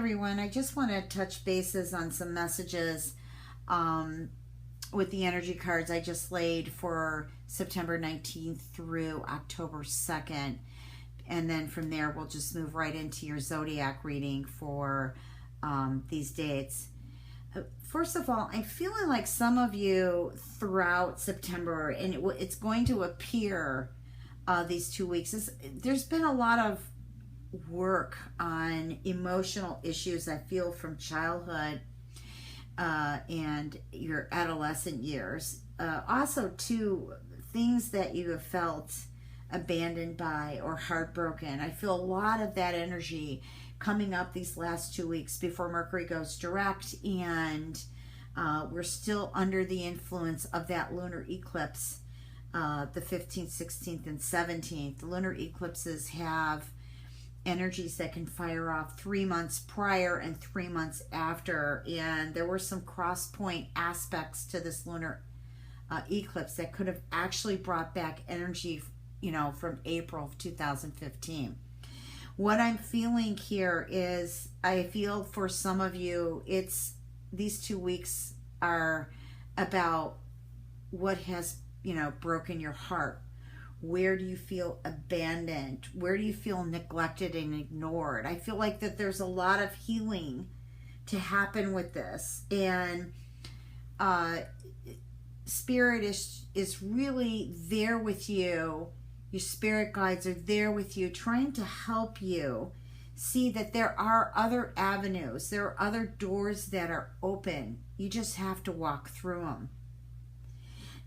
everyone. I just want to touch bases on some messages with the energy cards I just laid for September 19th through October 2nd. And then from there, we'll just move right into your zodiac reading for these dates. First of all, I'm feeling like some of you throughout September, and it's going to appear these 2 weeks, there's been a lot of work on emotional issues I feel from childhood and your adolescent years. Also, too, things that you have felt abandoned by or heartbroken. I feel a lot of that energy coming up these last 2 weeks before Mercury goes direct, and we're still under the influence of that lunar eclipse, the 15th, 16th, and 17th. The lunar eclipses have energies that can fire off 3 months prior and 3 months after, and there were some cross point aspects to this lunar eclipse that could have actually brought back energy, from April of 2015. What I'm feeling here is, I feel for some of you, these 2 weeks are about what has, broken your heart. Where do you feel abandoned? Where do you feel neglected and ignored? I feel like that there's a lot of healing to happen with this. And Spirit is really there with you. Your spirit guides are there with you, trying to help you see that there are other avenues. There are other doors that are open. You just have to walk through them.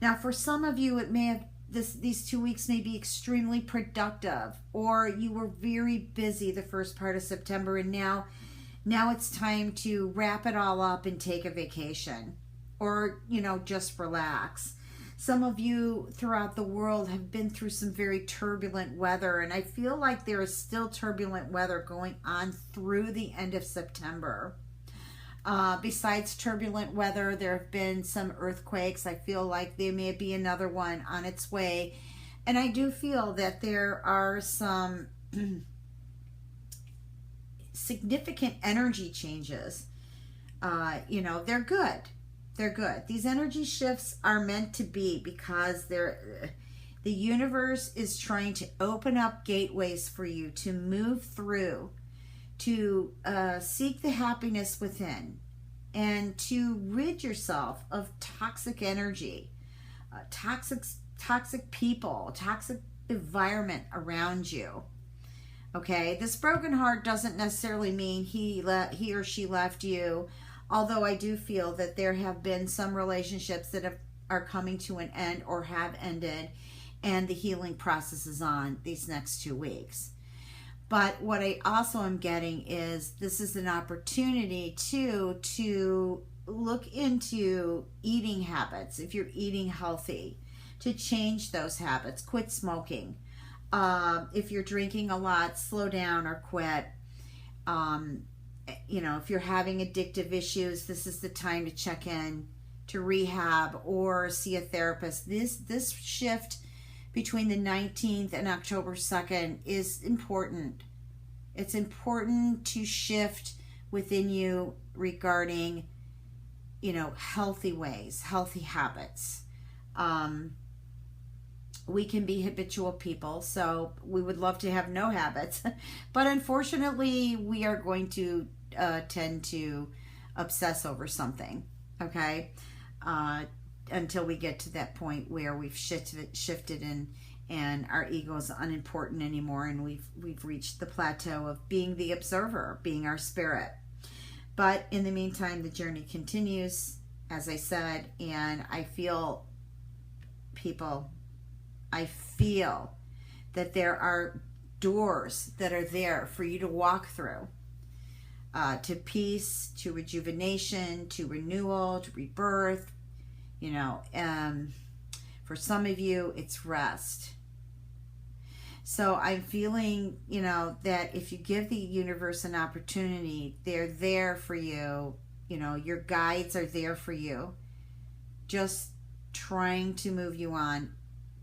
Now, for some of you, it may have these 2 weeks may be extremely productive, or you were very busy the first part of September, and now it's time to wrap it all up and take a vacation, or just relax. Some of you throughout the world have been through some very turbulent weather, and I feel like there is still turbulent weather going on through the end of September. Besides turbulent weather, there have been some earthquakes. I feel like there may be another one on its way. And I do feel that there are some significant energy changes. They're good. They're good. These energy shifts are meant to be, because the universe is trying to open up gateways for you to move through, to seek the happiness within, and to rid yourself of toxic energy, toxic people, toxic environment around you. Okay, this broken heart doesn't necessarily mean he or she left you, although I do feel that there have been some relationships that are coming to an end or have ended, and the healing process is on these next 2 weeks. But what I also am getting is this is an opportunity to look into eating habits. If you're eating healthy, to change those habits, quit smoking. If you're drinking a lot, slow down or quit. If you're having addictive issues, this is the time to check in, to rehab, or see a therapist. This shift between the 19th and October 2nd is important. It's important to shift within you regarding, healthy ways, healthy habits. We can be habitual people, so we would love to have no habits. But unfortunately, we are going to tend to obsess over something, okay? Until we get to that point where we've shifted and our ego is unimportant anymore, and we've reached the plateau of being the observer, being our spirit. But in the meantime, the journey continues, as I said, and I feel that there are doors that are there for you to walk through, to peace, to rejuvenation, to renewal, to rebirth. For some of you, it's rest. So I'm feeling, that if you give the universe an opportunity, they're there for you. Your guides are there for you, just trying to move you on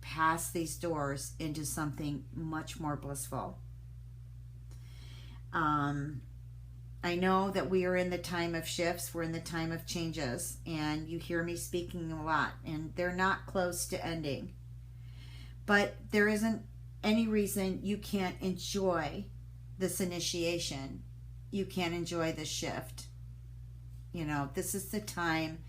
past these doors into something much more blissful. I know that we are in the time of shifts. We're in the time of changes. And you hear me speaking a lot. And they're not close to ending. But there isn't any reason you can't enjoy this initiation. You can't enjoy this shift. You know, this is the time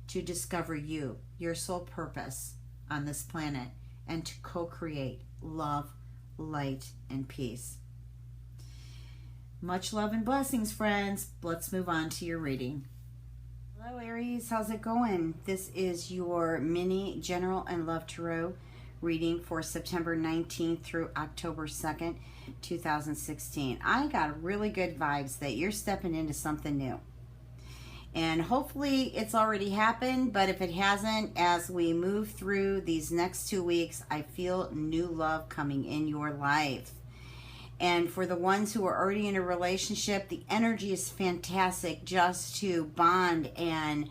to discover you, your soul purpose on this planet, and to co-create love, light, and peace. Much love and blessings, friends. Let's move on to your reading. Hello, Aries. How's it going? This is your mini general and love tarot reading for September 19th through October 2nd, 2016. I got really good vibes that you're stepping into something new. And hopefully it's already happened, but if it hasn't, as we move through these next 2 weeks, I feel new love coming in your life. And for the ones who are already in a relationship, the energy is fantastic just to bond and,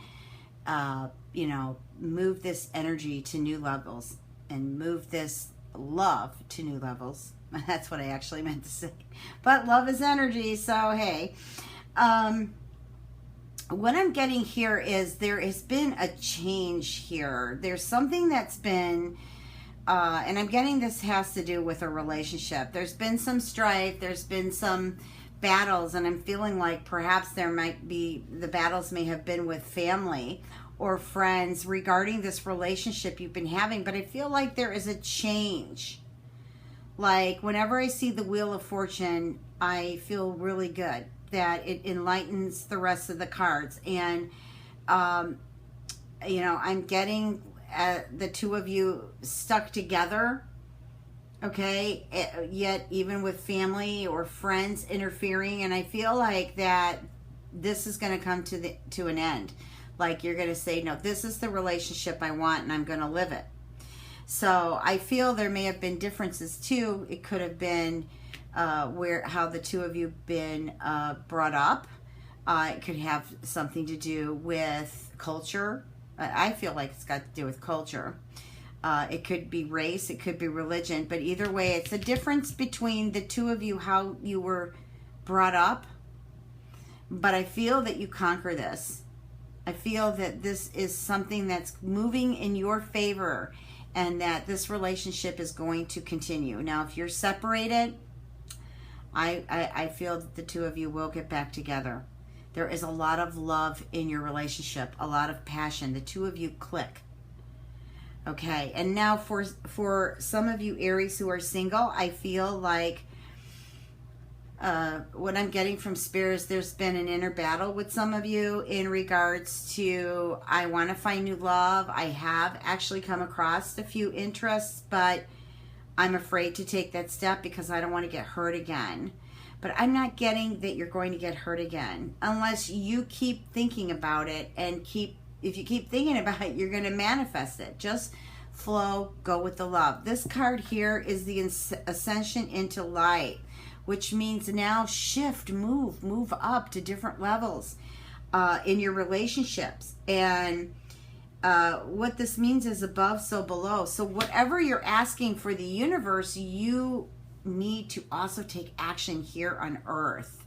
you know, move this energy to new levels and move this love to new levels. That's what I actually meant to say. But love is energy, so hey. What I'm getting here is there has been a change here. There's something that's been, and I'm getting this has to do with a relationship. There's been some strife, there's been some battles, and I'm feeling like perhaps there might be, the battles may have been with family or friends regarding this relationship you've been having, but I feel like there is a change. Like whenever I see the Wheel of Fortune, I feel really good that it enlightens the rest of the cards. And, you know, I'm getting the two of you stuck together, okay? Yet even with family or friends interfering, and I feel like that this is going to come to an end. Like you're going to say, no, this is the relationship I want and I'm going to live it. So I feel there may have been differences too. It could have been how the two of you been brought up. It could have something to do with culture. I feel like it's got to do with culture. It could be race, it could be religion, but either way, it's a difference between the two of you, how you were brought up. But I feel that you conquer this. I feel that this is something that's moving in your favor and that this relationship is going to continue. Now, if you're separated, I feel that the two of you will get back together. There is a lot of love in your relationship, a lot of passion. The two of you click. Okay, and now for some of you Aries who are single, I feel like what I'm getting from Spirit is there's been an inner battle with some of you in regards to, I want to find new love. I have actually come across a few interests, but I'm afraid to take that step because I don't want to get hurt again. But I'm not getting that you're going to get hurt again unless you keep thinking about it and if you keep thinking about it, you're going to manifest it. Just flow, go with the love. This card here is the ascension into light, which means now shift, move up to different levels in your relationships. And what this means is above, so below. So whatever you're asking for the universe, you need to also take action here on Earth.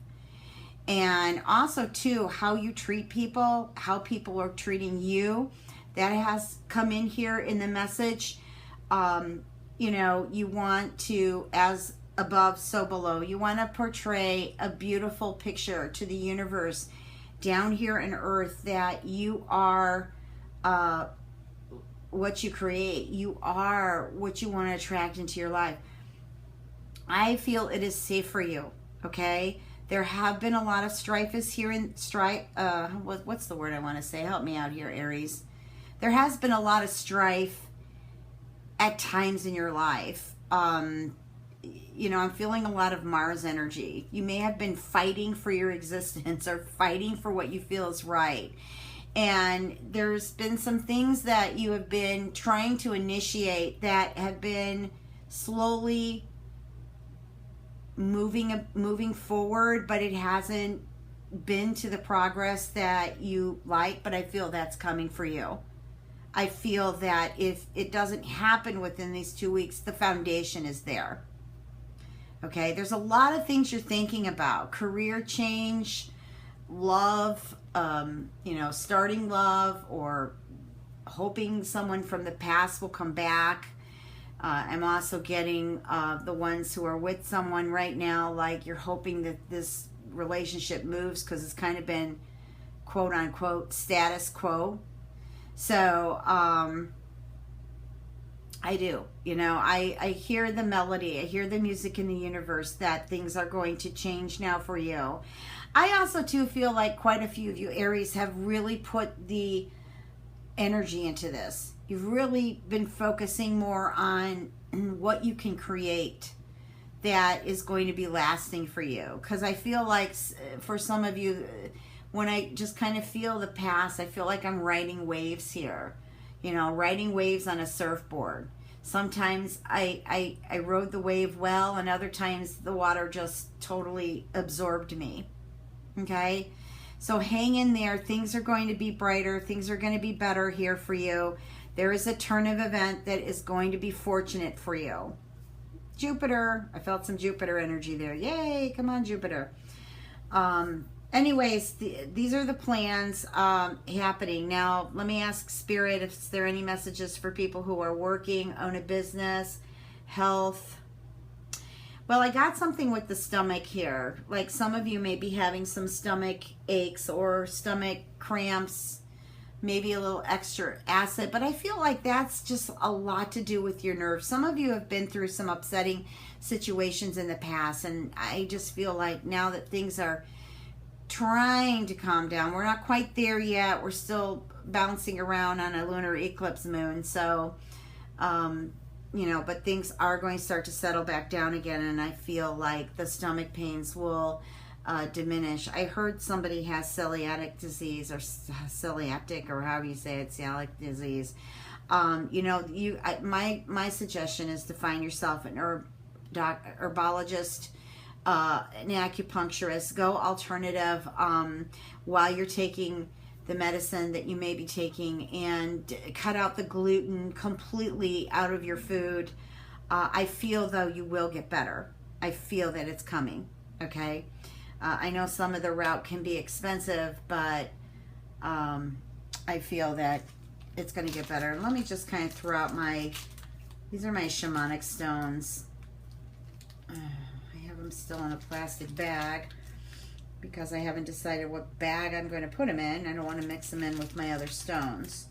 And also, too, how you treat people, how people are treating you, that has come in here in the message. You know, you want to, as above, so below. You want to portray a beautiful picture to the universe down here on Earth that you are what you create. You are what you want to attract into your life. I feel it is safe for you, okay? There have been a lot of strife here in strife. What's the word I want to say? Help me out here, Aries. There has been a lot of strife at times in your life. You know, I'm feeling a lot of Mars energy. You may have been fighting for your existence or fighting for what you feel is right. And there's been some things that you have been trying to initiate that have been slowly moving forward, but it hasn't been to the progress that you like. But I feel that's coming for you. I feel that if it doesn't happen within these 2 weeks, the foundation is there. Okay, there's a lot of things you're thinking about. Career change, love, you know, starting love or hoping someone from the past will come back. I'm also getting the ones who are with someone right now, like you're hoping that this relationship moves because it's kind of been quote unquote status quo. So I do, you know, I hear the melody, I hear the music in the universe that things are going to change now for you. I also too feel like quite a few of you Aries have really put the energy into this. You've really been focusing more on what you can create that is going to be lasting for you. Because I feel like for some of you, when I just kind of feel the past, I feel like I'm riding waves here. You know, riding waves on a surfboard. Sometimes I rode the wave well, and other times the water just totally absorbed me. Okay? So hang in there. Things are going to be brighter. Things are going to be better here for you. There is a turn of event that is going to be fortunate for you. Jupiter. I felt some Jupiter energy there. Yay. Come on, Jupiter. Anyways, these are the plans happening. Now, let me ask Spirit if there are any messages for people who are working, own a business, health. Well, I got something with the stomach here. Like some of you may be having some stomach aches or stomach cramps, maybe a little extra acid, but I feel like that's just a lot to do with your nerves. Some of you have been through some upsetting situations in the past, and I just feel like now that things are trying to calm down, we're not quite there yet. We're still bouncing around on a lunar eclipse moon, so you know, but things are going to start to settle back down again, and I feel like the stomach pains will diminish. I heard somebody has celiac disease or celiac, or however you say it, celiac disease. You know, my suggestion is to find yourself an herbologist, an acupuncturist. Go alternative while you're taking the medicine that you may be taking, and cut out the gluten completely out of your food. I feel though you will get better. I feel that it's coming. Okay. I know some of the route can be expensive, but I feel that it's going to get better. Let me just kind of throw out these are my shamanic stones. I have them still in a plastic bag because I haven't decided what bag I'm going to put them in. I don't want to mix them in with my other stones.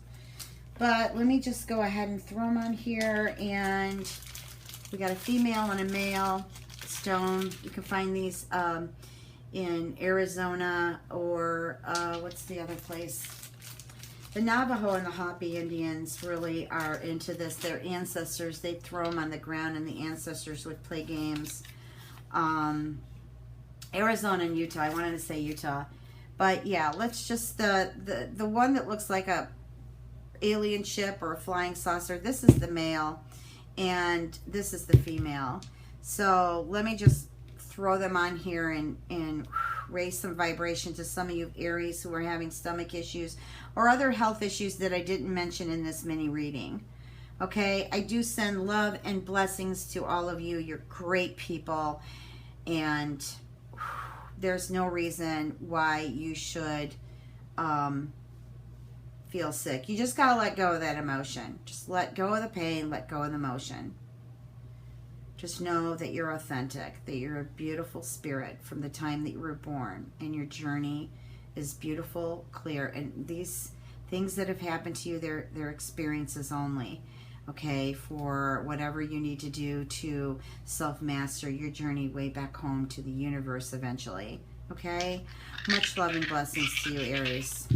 But let me just go ahead and throw them on here. And we got a female and a male stone. You can find these in Arizona or what's the other place? The Navajo and the Hopi Indians really are into this. Their ancestors, they'd throw them on the ground and the ancestors would play games. Arizona and Utah. I wanted to say Utah. But yeah, let's just, the one that looks like a alien ship or a flying saucer, this is the male and this is the female. So let me just throw them on here and raise some vibration to some of you Aries who are having stomach issues or other health issues that I didn't mention in this mini reading. Okay, I do send love and blessings to all of you. You're great people, and there's no reason why you should feel sick. You just gotta let go of that emotion. Just let go of the pain, let go of the emotion. Just know that you're authentic, that you're a beautiful spirit from the time that you were born, and your journey is beautiful, clear, and these things that have happened to you, they're experiences only. Okay, for whatever you need to do to self-master your journey way back home to the universe eventually. Okay, much love and blessings to you, Aries.